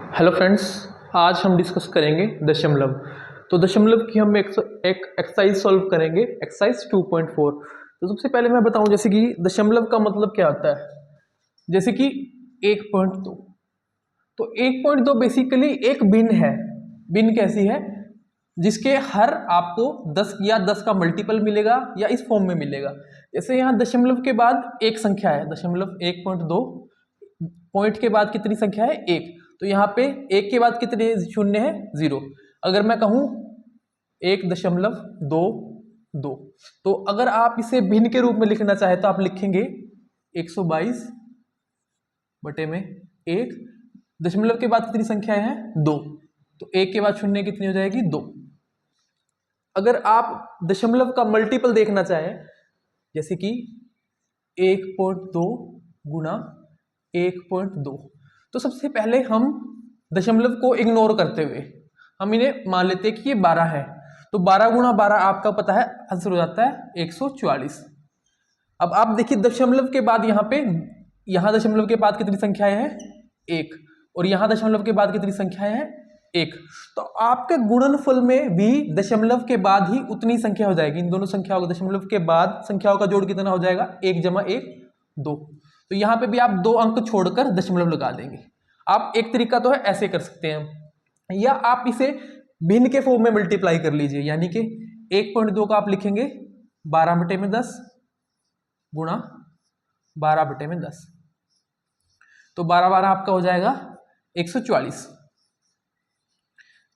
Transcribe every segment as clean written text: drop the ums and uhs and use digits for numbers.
Hello friends, आज हम discuss करेंगे दशमलव। तो दशमलव की हम एक एक्सरसाइज सॉल्व करेंगे, एक्सरसाइज 2.4। तो सबसे पहले मैं बताऊं जैसे कि दशमलव का मतलब क्या होता है। जैसे कि 1.2, तो 1.2 बेसिकली एक भिन्न है। भिन्न कैसी है? जिसके हर आपको 10 या 10 का मल्टीपल मिलेगा या इस फॉर्म में मिलेगा। जैसे यहाँ दशमलव के बाद एक संख्या है, दशमलव 1.2, पॉइंट के बाद कितनी संख्या है? एक। तो यहाँ पे एक के बाद कितने शून्य है? 0। अगर मैं कहूं 1.22, तो अगर आप इसे भिन्न के रूप में लिखना चाहे तो आप लिखेंगे 122 बटे में 1। दशमलव के बाद कितनी संख्याएं हैं? 2। तो एक के बाद शून्य कितनी हो जाएगी? 2। अगर आप दशमलव का मल्टीपल देखना चाहें, जैसे कि 1.2 गुना 1.2, तो सबसे पहले हम दशमलव को इग्नोर करते हुए हम इन्हें मान लेते हैं कि ये 12 है। तो 12 गुना 12 आपका पता है आंसर हो जाता है 144। अब आप देखिए दशमलव के बाद यहाँ दशमलव के बाद कितनी संख्याएं हैं? 1। और यहाँ दशमलव के बाद कितनी संख्याएं हैं? 1। तो आपके गुणनफल में भी दशमलव के बाद ही उतनी संख्या हो जाएगी। इन दोनों संख्याओं का दशमलव के बाद संख्याओं का जोड़ कितना हो जाएगा? 1 जमा 1 2। तो यहाँ पे भी आप 2 अंक छोड़कर दशमलव लगा देंगे। आप एक तरीका तो है ऐसे कर सकते हैं, या आप इसे भिन्न के फॉर्म में मल्टीप्लाई कर लीजिए, यानी कि 1.2 का आप लिखेंगे 12 बटे में 10 गुणा 12 बटे में 10। तो 12 12 आपका हो जाएगा 144।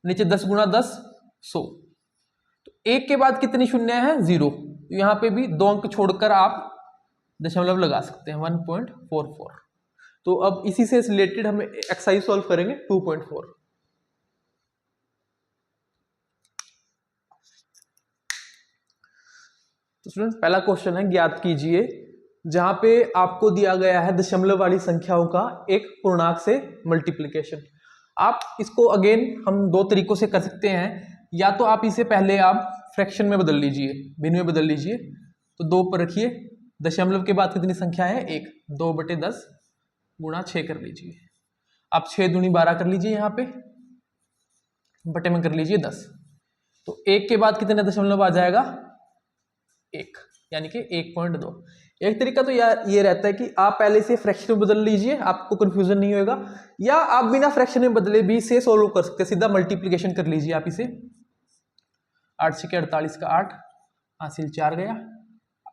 नीचे 10 गुणा 10 100। तो एक के बाद कितनी शून्य है? 0। तो यहाँ पे भी 2 अंक छोड़कर आप दशमलव लगा सकते हैं 1.44। तो अब इसी से रिलेटेड हम एक्सरसाइज सॉल्व करेंगे 2.4। तो स्टूडेंट पहला क्वेश्चन है, ज्ञात कीजिए, जहां पे आपको दिया गया है दशमलव वाली संख्याओं का एक पूर्णांक से मल्टीप्लिकेशन। आप इसको अगेन हम 2 तरीकों से कर सकते हैं। या तो आप इसे पहले आप फ्रैक्शन में बदल लीजिए, भिन्न में बदल लीजिए। तो 2 पर रखिए, दशमलव के बाद कितनी संख्या है? 1। 2 बटे 10 गुणा 6 कर लीजिए। आप 6 दूनी 12 कर लीजिए, यहाँ पे बटे में कर लीजिए 10। तो 1 के बाद कितने दशमलव आ जाएगा? 1, यानी कि 1.2। एक तरीका तो यार ये रहता है कि आप पहले से फ्रैक्शन में बदल लीजिए, आपको कंफ्यूजन नहीं होगा। या आप बिना फ्रैक्शन में बदले भी इसे सोल्व कर सकते हैं, सीधा मल्टीप्लिकेशन कर लीजिए आप इसे। 8 छके 48 का 8 हासिल 4 गया,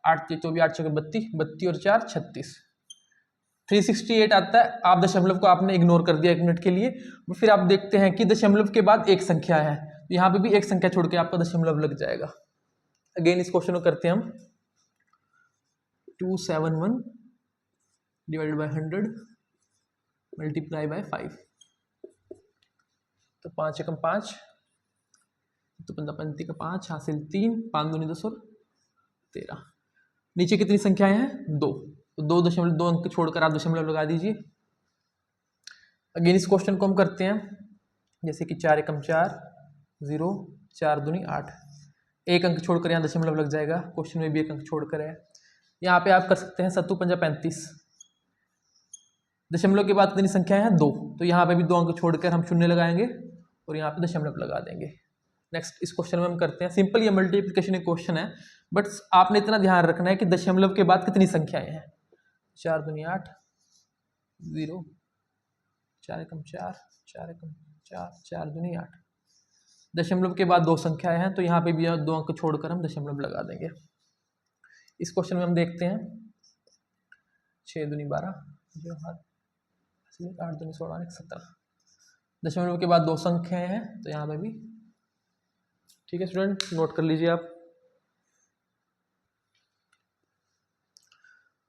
8 के 24 8 छके 32, 32 और 4 36, 368 आता है। आप दशमलव को आपने इग्नोर कर दिया 1 मिनट के लिए। फिर आप देखते हैं कि दशमलव के बाद एक संख्या है, तो यहाँ पे भी एक संख्या छोड़ के आपका दशमलव लग जाएगा। अगेन इस क्वेश्चन को करते हैं हम। 271 डिवाइडेड बाय 100 मल्टीप्लाई बाय 5। तो 5 एकम 5, तो 15 का 5 हासिल 3, 5 दूनी 10 और 13। नीचे कितनी संख्याएं हैं? 2। तो 2 अंक छोड़कर आप दशमलव लगा दीजिए। अगेन इस क्वेश्चन को हम करते हैं, जैसे कि 4 एकम 4 0, 4 दूनी 8। एक अंक छोड़कर यहाँ दशमलव लग जाएगा। क्वेश्चन में भी एक अंक छोड़कर है। यहाँ पे आप कर सकते हैं 7 पंजा 35। दशमलव के बाद कितनी संख्याएं हैं? 2। तो यहाँ पे भी 2 अंक छोड़कर हम शून्य लगाएंगे और यहाँ पे दशमलव लगा देंगे। नेक्स्ट इस क्वेश्चन में हम करते हैं, सिंपल ये मल्टीप्लिकेशन एक क्वेश्चन है, बट आपने इतना ध्यान रखना है कि दशमलव के बाद कितनी संख्याएं हैं। 4 दूनी 8 0, 4 एकम 4, 4 एकम 4, 4 दूनी 8। दशमलव के बाद 2 संख्याएं हैं, तो यहाँ पे भी 2 अंक छोड़कर हम दशमलव लगा देंगे। इस क्वेश्चन में हम देखते हैं 6 दूनी 12, 8 दूनी 16, 17। दशमलव के बाद 2 संख्याएं हैं, तो यहाँ पे भी ठीक है। स्टूडेंट नोट कर लीजिए आप।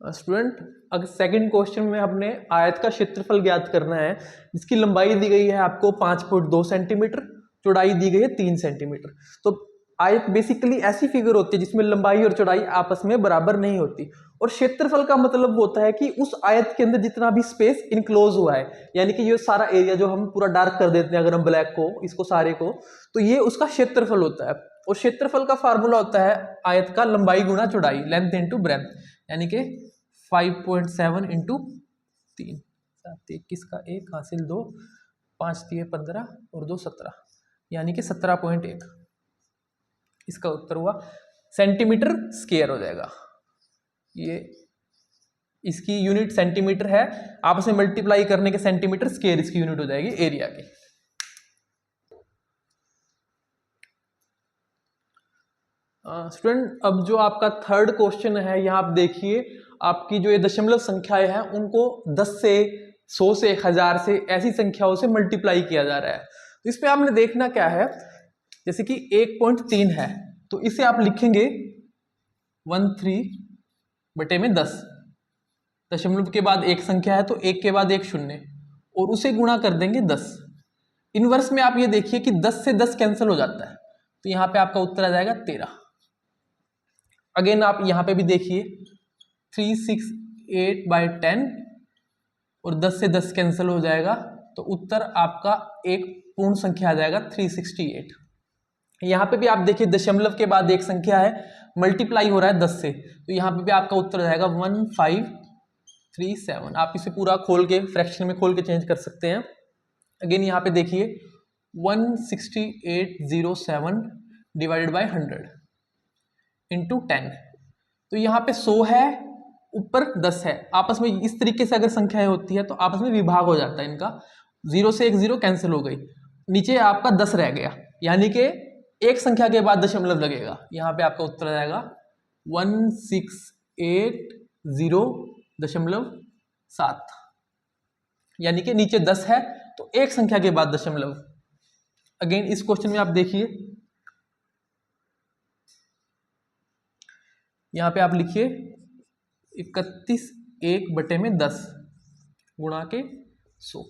स्टूडेंट अगर सेकंड क्वेश्चन में हमने आयत का क्षेत्रफल ज्ञात करना है, जिसकी लंबाई दी गई है आपको 5.2 सेंटीमीटर, चौड़ाई दी गई है 3 सेंटीमीटर। तो आयत बेसिकली ऐसी फिगर होती है जिसमें लंबाई और चौड़ाई आपस में बराबर नहीं होती। और क्षेत्रफल का मतलब होता है कि उस आयत के अंदर जितना भी स्पेस इनक्लोज हुआ है, यानी कि ये सारा एरिया जो हम पूरा डार्क कर देते हैं अगर हम ब्लैक को, इसको सारे को, तो ये उसका क्षेत्रफल होता है। और क्षेत्रफल का फार्मूला होता है आयत का लंबाई गुना चौड़ाई, लेंथ इनटू ब्रेथ, यानी कि 5.7 इंटू 3, 21 का 1 हासिल 2, 5 दिए 15 और 2 17, यानी कि 17.1 इसका उत्तर हुआ। सेंटीमीटर स्क्वायर हो जाएगा, ये इसकी यूनिट सेंटीमीटर है, आपस में मल्टीप्लाई करने के सेंटीमीटर स्क्वायर इसकी यूनिट हो जाएगी एरिया की। स्टूडेंट अब जो आपका थर्ड क्वेश्चन है, यहाँ आप देखिए आपकी जो ये दशमलव संख्याएं हैं उनको 10 से 100 से 1000 से ऐसी संख्याओं से मल्टीप्लाई किया जा रहा है। तो इसमें आपने देखना क्या है, जैसे कि 1.3 है तो इसे आप लिखेंगे 13/10। दशमलव के बाद एक संख्या है तो एक के बाद एक शून्य और उसे गुणा कर देंगे 10। इनवर्स में आप ये देखिए कि 10 से 10 कैंसिल हो जाता है, तो यहाँ पे आपका उत्तर आ जाएगा 13। अगेन आप यहाँ पे भी देखिए 368/10 और 10 से 10 कैंसिल हो जाएगा, तो उत्तर आपका एक पूर्ण संख्या आ जाएगा 368। यहाँ पे भी आप देखिए दशमलव के बाद एक संख्या है, मल्टीप्लाई हो रहा है 10 से, तो यहाँ पे भी आपका उत्तर आ जाएगा 1537। आप इसे पूरा खोल के फ्रैक्शन में खोल के चेंज कर सकते हैं। अगेन यहाँ पे देखिए 16807 डिवाइडेड बाय 100 इंटू 10, तो यहाँ पे 100 है ऊपर 10 है, आपस में इस तरीके से अगर संख्याएं होती है तो आपस में विभाग हो जाता है इनका, 0 से एक 0 कैंसिल हो गई, नीचे आपका 10 रह गया, यानी कि एक संख्या के बाद दशमलव लगेगा। यहाँ पे आपका उत्तर आ जाएगा 1680.7, यानी कि नीचे 10 है तो एक संख्या के बाद दशमलव। अगेन इस क्वेश्चन में आप देखिए, यहाँ पे आप लिखिए 31/10 गुणा के 100,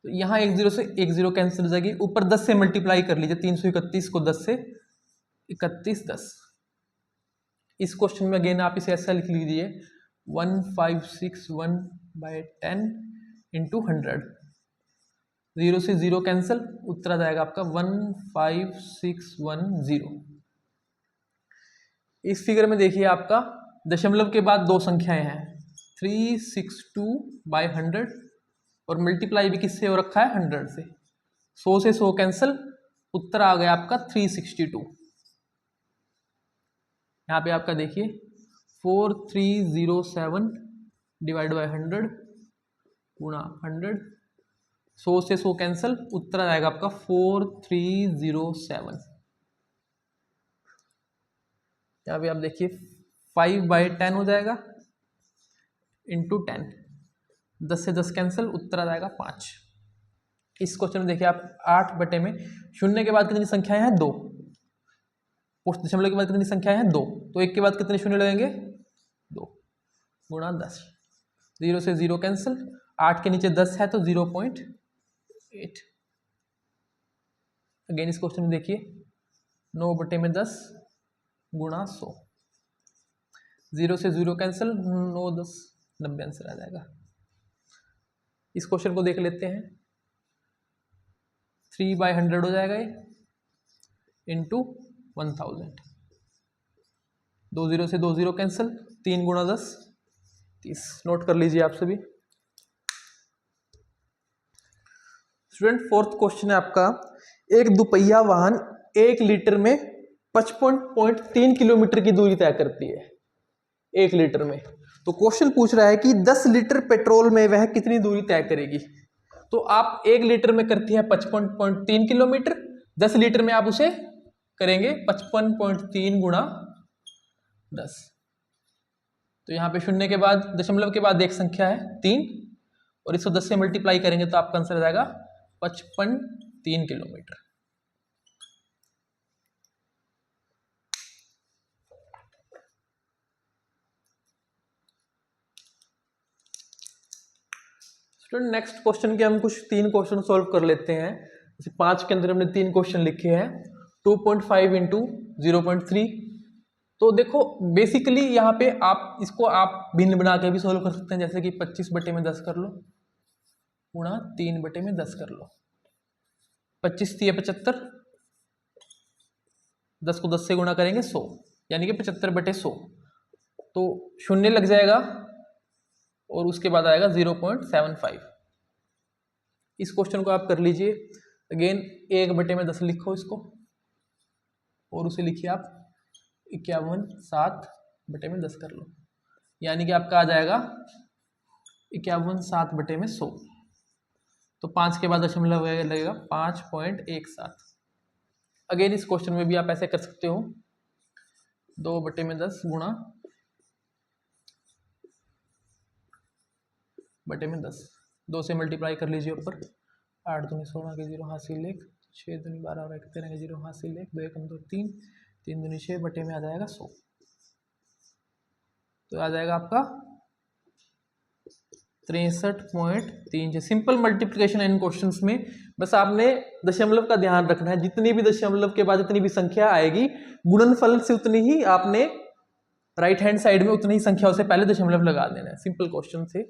तो यहाँ 10 से 10 कैंसिल हो जाएगी, ऊपर 10 से मल्टीप्लाई कर लीजिए, 331 को 10 से 3110। इस क्वेश्चन में अगेन आप इसे ऐसा लिख लीजिए 1561/10 इंटू 100, 0 से 0 कैंसिल, उत्तर आ जाएगा आपका 15610। इस फिगर में देखिए आपका दशमलव के बाद दो संख्याएं हैं 362/100 और मल्टीप्लाई भी किससे हो रखा है 100 से, 100 से 100 कैंसिल, उत्तर आ गया आपका 362। यहाँ पे आपका देखिए 4307 डिवाइड बाय 100 गुणा 100, 100 से 100 कैंसिल, उत्तर आ जाएगा आपका 4307। यहाँ पे आप देखिए 5/10 हो जाएगा इंटू 10, 10 से 10 कैंसिल, उत्तर आ जाएगा 5। इस क्वेश्चन में देखिए आप 8 में शून्य के बाद कितनी संख्याएं हैं 2, दशमलव के बाद कितनी संख्याएं हैं 2, तो एक के बाद कितने शून्य लगेंगे 2 गुणा 10, 0 से 0 कैंसिल, 8 के नीचे 10 है तो 0.8। अगेन इस क्वेश्चन में देखिए 9/10 गुणा 100, 0 से 0 कैंसिल, 9 10 90 आंसर आ जाएगा। इस क्वेश्चन को देख लेते हैं, 3/100 हो जाएगा ये इंटू 1000, 2 0 से 2 0 कैंसिल, 3 गुणा 10 30। नोट कर लीजिए आप सभी। स्टूडेंट फोर्थ क्वेश्चन है आपका, एक दुपहिया वाहन 1 लीटर में 55.3 किलोमीटर की दूरी तय करती है 1 लीटर में। तो क्वेश्चन पूछ रहा है कि 10 लीटर पेट्रोल में वह कितनी दूरी तय करेगी। तो आप 1 लीटर में करती है 55.3 किलोमीटर, 10 लीटर में आप उसे करेंगे 55.3 गुणा 10। तो यहाँ पे शून्य के बाद दशमलव के बाद एक संख्या है 3 और 110 से मल्टीप्लाई करेंगे तो आपका आंसर आ जाएगा 55.3 किलोमीटर। स्टूडेंट नेक्स्ट क्वेश्चन के हम कुछ 3 क्वेश्चन सॉल्व कर लेते हैं। जैसे 5 के अंदर हमने 3 क्वेश्चन लिखे हैं, 2.5 इंटू 0.3। तो देखो बेसिकली यहाँ पे आप इसको आप भिन्न बना के भी सॉल्व कर सकते हैं, जैसे कि 25/10 कर लो गुणा 3/10 कर लो, 25 3 75, 10 को 10 से गुणा करेंगे 100, यानी कि 75/100। तो शून्य लग जाएगा और उसके बाद आएगा 0.75। इस क्वेश्चन को आप कर लीजिए। अगेन 1/10 लिखो इसको, और उसे लिखिए आप 51/7/10 कर लो, यानी कि आपका आ जाएगा 51/7/100। तो 5 के बाद दशमलव लगेगा 5.17। अगेन इस क्वेश्चन में भी आप ऐसे कर सकते हो, 2/10 गुणा /10, 2 से मल्टीप्लाई कर लीजिए ऊपर, 8 दूनी 16 के 0 हासिल 1, 6 दूनी 12 और 13 के 0 हासिल 1, 2 एकम 2 3, 3 दूनी 6 बटे में आ जाएगा 100। तो आ जाएगा आपका 63.3। सिंपल मल्टीप्लिकेशन इन क्वेश्चंस में बस आपने दशमलव का ध्यान रखना है, जितनी भी दशमलव के बाद जितनी भी संख्या आएगी गुणनफल से उतनी ही आपने राइट हैंड साइड में उतनी ही संख्याओं से पहले दशमलव लगा देना है। सिंपल क्वेश्चन से